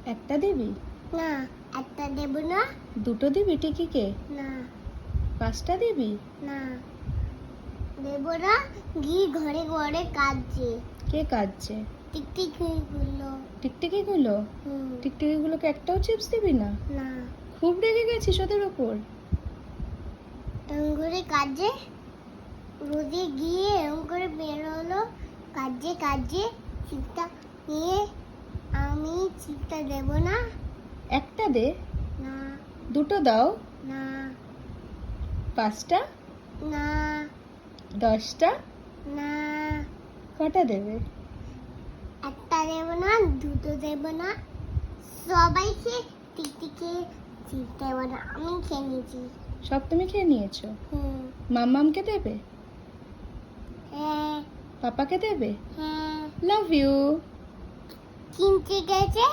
একটা দিবি? না, একটা দেব না। দুটো দিবি টিকিকে? না, পাঁচটা দিবি? না, দেব না। গিয়ে ঘরে ঘরে কাঁদছে। কে কাঁদছে? টিকটিকিগুলো। টিকটিকিগুলো? হুম, টিকটিকিগুলোকে একটাও চিপস দিবি না? না, খুব রেগে গেছিস ওদের ওপর? এরম করে কাঁদছে। রোদে গিয়ে এরম করে বেরোলো, কাঁদছে কাঁদছে। চিপটা নিয়ে আমি চিপটা দেব না। একটা দে। না, দুটো দাও। না, পাঁচটা? না, 10টা? না, কটা দেবে? একটা দেব না, দুটো দেব না। সবাইকে টিকটিকি চিপ দেব না, আমি খেয়ে নিয়েছি। সব তুমি খেয়ে নিয়েছো? হুম, মাম্মামকে দেবে? হ্যাঁ, পাপাকে দেবে? হ্যাঁ। Love you. কিনতে গেছে